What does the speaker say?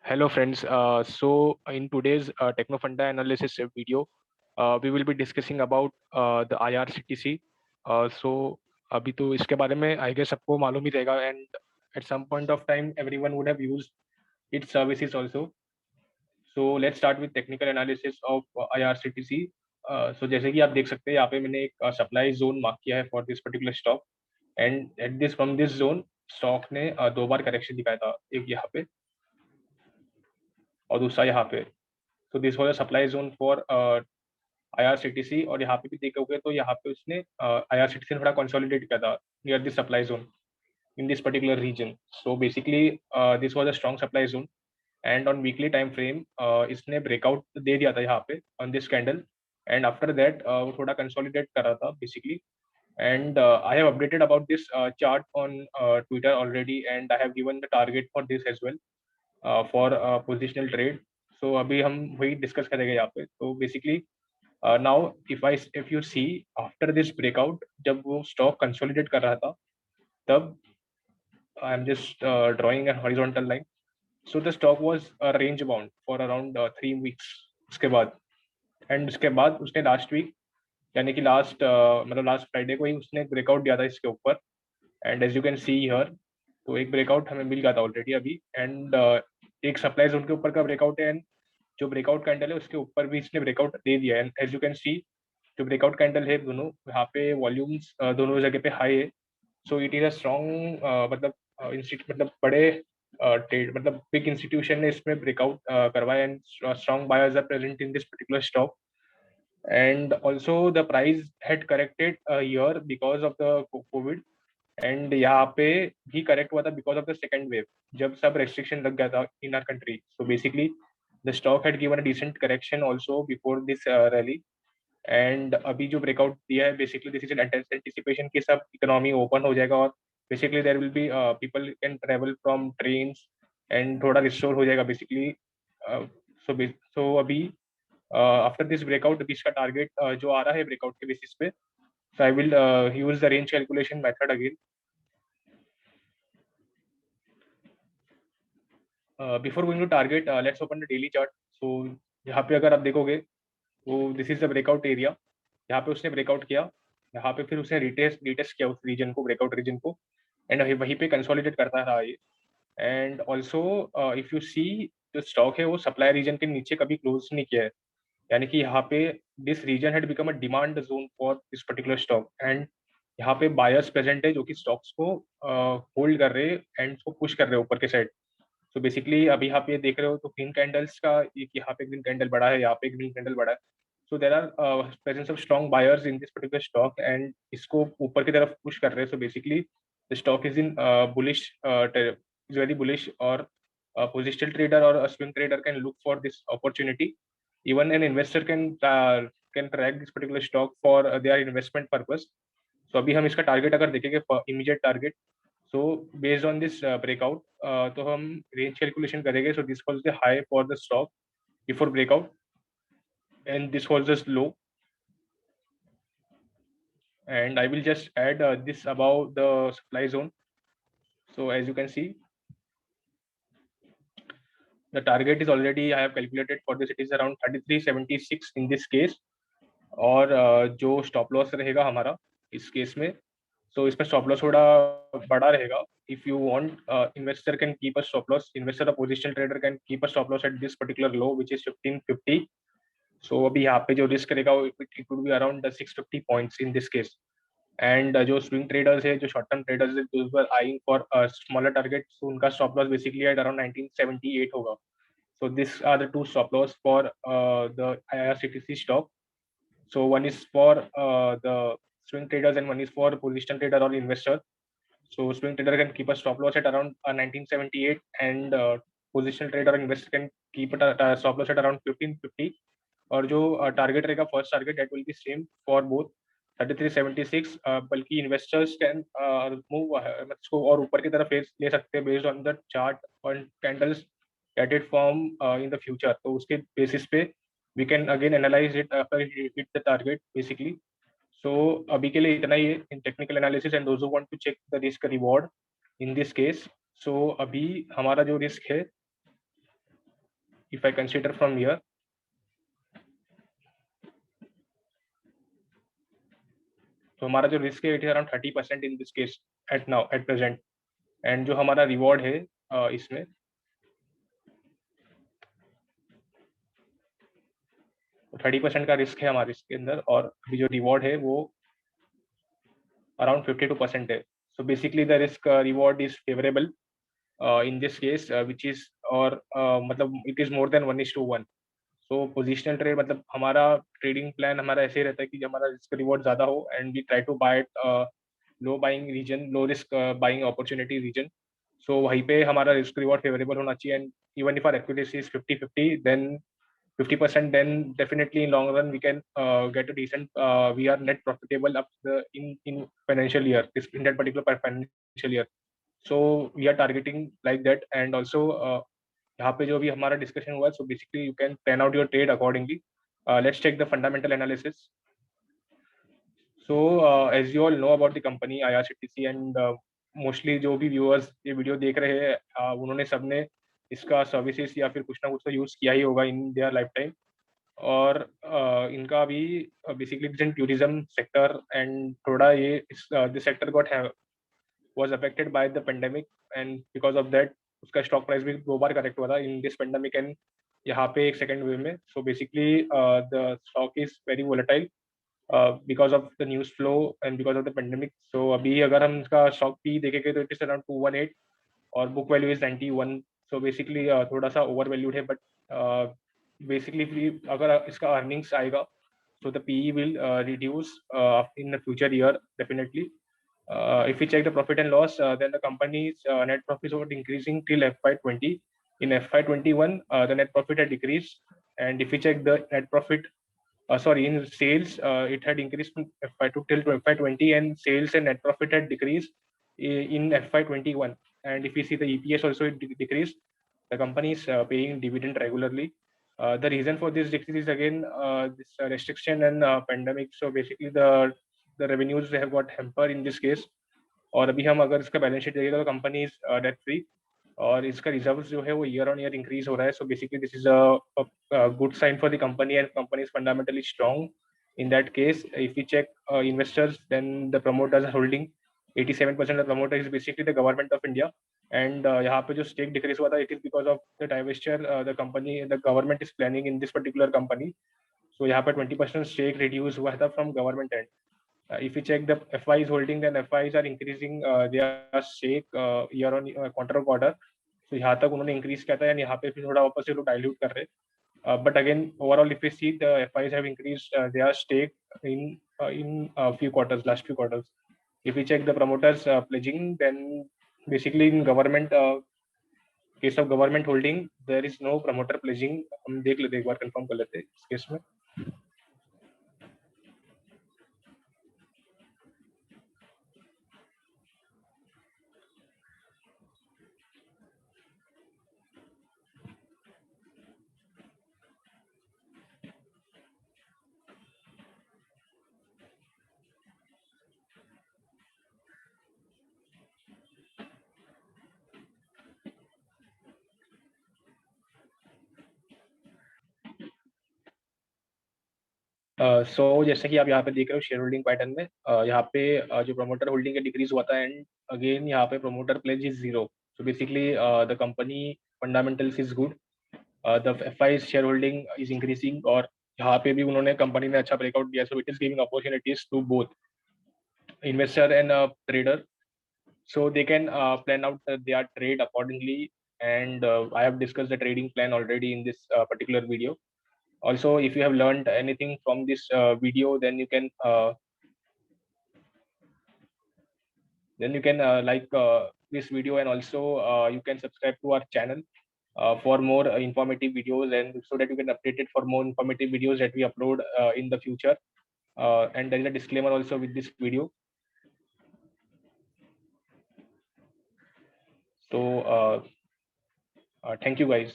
Hello friends. So in today's Technofunda analysis video, we will be discussing about the IRCTC. So अभी तो इसके बारे में I guess सबको मालूम ही रहेगा and at some point of time everyone would have used its services also. So let's start with technical analysis of IRCTC. So जैसे कि आप देख सकते हैं यहाँ पे मैंने एक सप्लाई जोन मार्क किया है for this particular stock and at this from this zone stock ने दो बार करेक्शन दिखाया था, एक यहाँ पे और दूसरा यहाँ पे. तो this was a supply zone for IRCTC और यहाँ पे भी देखोगे तो यहाँ पे उसने आईआरसीटीसी ने थोड़ा कंसोलिडेट किया था near this supply zone in this particular region. So basically this was a strong supply zone and on weekly time frame इसने ब्रेकआउट दे दिया था यहाँ पे on this candle and after that वो थोड़ा कंसोलिडेट कर रहा था basically. And I have updated about this chart on Twitter already, and I have given the target for this as well for positional trade. So अभी हम वही discuss करेंगे यहाँ पे. तो basically now if you see after this breakout जब वो stock consolidate कर रहा था तब I am just drawing an horizontal line. So the stock was range bound for around 3 weeks. उसके बाद एंड उसके बाद उसने लास्ट वीक यानी कि लास्ट मतलब लास्ट फ्राइडे को ही उसने ब्रेकआउट दिया था इसके ऊपर and as you can see here. तो एक ब्रेकआउट हमें मिल गया था ऑलरेडी अभी एंड एक सप्लाई जोन के ऊपर का ब्रेकआउट है एंड जो ब्रेकआउट कैंडल है उसके ऊपर भी इसने ब्रेकआउट दे दिया है and as you can see जो ब्रेकआउट कैंडल है दोनों यहाँ पे वॉल्यूम्स दोनों जगह पे हाई है. सो इट इज अ स्ट्रॉन्ग मतलब इंस्टीट्यूट मतलब बड़े ट्रेड मतलब बिग इंस्टीट्यूशन ने इसमें ब्रेकआउट करवाया and strong buyers are present in this particular stock. And also the price had corrected a year because of the COVID. And यहाँ पे भी करेक्ट हुआ था because of the second wave जब सब रेस्ट्रिक्शन लग गया था in our country. So basically the stock had given a decent correction also before this rally and अभी जो ब्रेकआउट दिया है basically this is an anticipation कि सब इकोनॉमी ओपन हो जाएगा और basically there will be people can travel from train and थोड़ा रिस्टोर हो जाएगा बेसिकली. सो अभी आफ्टर दिस ब्रेकआउट अभी इसका टारगेट जो आ रहा है ब्रेकआउट के बेसिस पे. So I will use the range calculation method again. Before going to target, let's open the daily chart. So यहाँ पे अगर आप देखोगे तो this is the breakout area. यहाँ पे उसने ब्रेकआउट किया, यहाँ पे फिर उसने रिटेस्ट किया उस रीजन को, ब्रेकआउट रीजन को एंड वहीं पे कंसोलिडेट करता रहा ये. एंड ऑल्सो इफ यू सी जो स्टॉक है वो सप्लाई रीजन के नीचे कभी क्लोज नहीं किया है. यानी कि यहाँ पे this region had become a demand zone for this particular stock and यहाँ पे बायर्स प्रेजेंट है जो कि स्टॉक्स को होल्ड कर रहे हैं एंड उसको पुश कर रहे हैं ऊपर के साइड. सो बेसिकली अभी यहाँ पे देख रहे हो तो ग्रीन कैंडल्स का एक यहाँ पे ग्रीन कैंडल बड़ा है, यहाँ पे ग्रीन कैंडल बड़ा है. So there are presence of strong buyers in this particular stock and इसको ऊपर की तरफ पुश कर रहे हैं. So basically the stock is in bullish, is very bullish और पोजिशनल ट्रेडर और swing trader can look for this opportunity. Even an investor can track this particular stock for their investment purpose. So अभी हम इसका target अगर देखेंगे immediate target. So based on this breakout तो हम range calculation करेंगे. So this was the high for the stock before breakout and this was the low and I will just add this above the supply zone. So as you can see the target is already I have calculated for this, it is around 3376 in this case. और जो stop loss रहेगा हमारा इस case में, सो इसमें stop loss थोड़ा बड़ा रहेगा. If you want investor can keep a stop loss, investor और positional trader can keep a stop loss at this particular low which is 1550. सो अभी यहाँ पे जो रिस्क रहेगा it would be around 650 points in this case. And जो swing traders है, जो शॉर्ट टर्म ट्रेडर्स है, those were eyeing for smaller target, so उनका stop loss basically at around 1978 होगा. So these are the two stop loss for the IRCTC stock. So one is for the swing traders and one is for position trader or investor. So swing trader can keep a stop loss at around 1978 and position trader and investor can keep a stop loss at around 1550. और जो target रहेगा first target that will be same for both 3376. बल्कि investors can move इसको और ऊपर की तरफ ले सकते हैं बेस्ड ऑन द चार्ट और candles that it form in the future. तो उसके बेसिस पे we can again analyse it after hit the target basically. So अभी के लिए इतना ही है in technical analysis and those who want to check the risk reward in this case. So अभी हमारा जो रिस्क है if I consider from here, तो हमारा जो रिस्क है it is around 30% in this case at now at present, and जो हमारा रिवॉर्ड है इसमें 30% का रिस्क है हमारे इसके अंदर, और अभी जो रिवॉर्ड है वो अराउंड 52% है. So basically the risk reward is favourable in this case, which is और मतलब it is more than 1:1. So positional trade मतलब हमारा ट्रेडिंग प्लान हमारा ऐसे ही रहता है कि जब हमारा रिस्क रिवॉर्ड ज्यादा हो and we try to buy low buying region, low risk buying opportunity region. So वहीं पे हमारा रिस्क रिवॉर्ड फेवरेबल होना चाहिए, and even if our accuracy is 50-50, then 50%, then definitely in long run we can get a decent we are net profitable up the in financial year, this in that particular financial year. So we are targeting like that. And also यहाँ पे जो भी हमारा discussion हुआ, so basically you can plan out your trade accordingly. Let's check the fundamental analysis. So as you all know about the company IRCTC, and mostly जो भी viewers ये video देख रहे हैं उन्होंने सबने इसका सर्विसेज या फिर कुछ ना कुछ तो यूज किया ही होगा इन देयर लाइफ टाइम. और इनका अभी बेसिकली टूरिज्म सेक्टर एंड थोड़ा ये this sector got was affected by the pandemic, and because of that उसका स्टॉक प्राइस भी 2 बार करेक्ट हुआ था इन दिस पेंडेमिक एंड यहाँ पे एक सेकेंड वेव में. So basically the stock is very volatile because of the news flow and because of the pandemic. So अभी अगर हम इसका स्टॉक पी देखेंगे तो इट इज अराउंड 218 और book value is 91. So basically थोड़ा सा ओवर वैल्यूड है, बट बेसिकली अगर इसका अर्निंग्स आएगा so the PE will reduce in the future year definitely. If we check the profit and loss, then the company's net profits were increasing till FY20. In FY21, the net profit had decreased, and if we check the net profit, in sales, it had increased from FY2 till FY20, and sales and net profit had decreased in FY21. And if we see the EPS also, it decreased. The company is paying dividend regularly. The reason for this decrease is again this restriction and pandemic. So basically the revenues they have got hampered in this case. और अभी हम अगर इसका balance sheet देखिएगा तो company is debt free, और इसका reserves जो है वो ईयर ऑन ईयर इंक्रीज हो रहा है. So basically this is a good sign for the company, and company is fundamentally strong. In that case, if we check investors, then the promoters are holding 87% of the promoter is basically the government of India. And यहाँ पे जो stake decrease हुआ था, it is because of the divestiture the government is planning in this particular company. So यहाँ पे 20% stake reduce हुआ था from government end. If you check the FI is holding, then FIs are increasing their stake year on quarter on quarter. So यहाँ तक उन्होंने increase किया था, यानी यहाँ पे फिर थोड़ा वापस से लोग dilute कर रहे. But again, overall, if we see, the FIs have increased their stake in few quarters, last few quarters. If we check the promoters pledging, then basically in government case of government holding, there is no promoter pledging. हम देख लेते एक बार confirm कर लेते इस case में. सो जैसे कि आप यहाँ पे देख रहे हो शेयर होल्डिंग पैटर्न में, यहाँ पे जो प्रमोटर होल्डिंग है डिक्रीज हुआ था, एंड अगेन यहाँ पे promoter pledge is 0. So basically the company fundamentals is good, the FI shareholding is increasing, और यहाँ पे भी उन्होंने कंपनी ने अच्छा ब्रेकआउट दिया. So it is giving opportunities to both investor and trader, so they can plan out their trade accordingly. And I have discussed the trading plan already in this particular video. Also, if you have learned anything from this video, then you can like this video, and also you can subscribe to our channel for more informative videos, and so that you can update it for more informative videos that we upload in the future. And there is a disclaimer also with this video. So thank you guys.